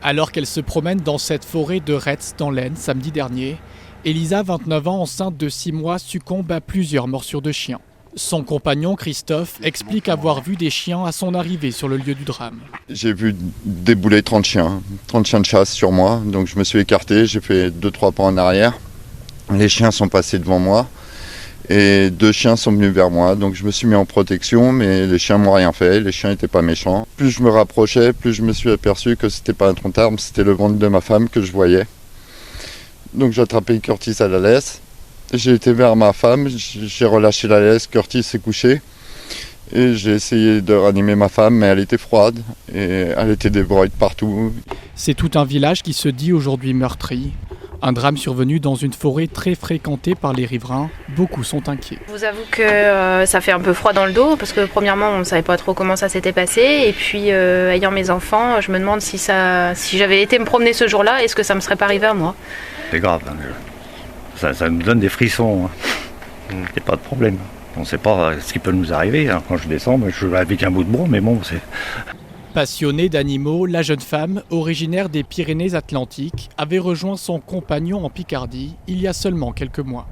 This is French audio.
Alors qu'elle se promène dans cette forêt de Retz dans l'Aisne samedi dernier, Elisa, 29 ans, enceinte de 6 mois, succombe à plusieurs morsures de chiens. Son compagnon Christophe explique avoir vu des chiens à son arrivée sur le lieu du drame. J'ai vu débouler 30 chiens de chasse sur moi, donc je me suis écarté, j'ai fait 2-3 pas en arrière. Les chiens sont passés devant moi et 2 chiens sont venus vers moi, donc je me suis mis en protection, mais les chiens m'ont rien fait, les chiens n'étaient pas méchants. Plus je me rapprochais, plus je me suis aperçu que c'était pas un tronc d'arbre, c'était le ventre de ma femme que je voyais. Donc j'ai attrapé Curtis à la laisse. J'ai été vers ma femme, j'ai relâché la laisse, Curtis s'est couché. Et j'ai essayé de ranimer ma femme, mais elle était froide et elle était dévorée de partout. C'est tout un village qui se dit aujourd'hui meurtri. Un drame survenu dans une forêt très fréquentée par les riverains. Beaucoup sont inquiets. Je vous avoue que ça fait un peu froid dans le dos parce que premièrement on ne savait pas trop comment ça s'était passé et puis ayant mes enfants, je me demande si j'avais été me promener ce jour-là, est-ce que ça me serait pas arrivé à moi? C'est grave, hein. Ça nous donne des frissons, hein. Il n'y a pas de problème. On ne sait pas ce qui peut nous arriver, hein. Quand je descends, je vais avec un bout de bois, mais bon, c'est... Passionnée d'animaux, la jeune femme, originaire des Pyrénées-Atlantiques, avait rejoint son compagnon en Picardie il y a seulement quelques mois.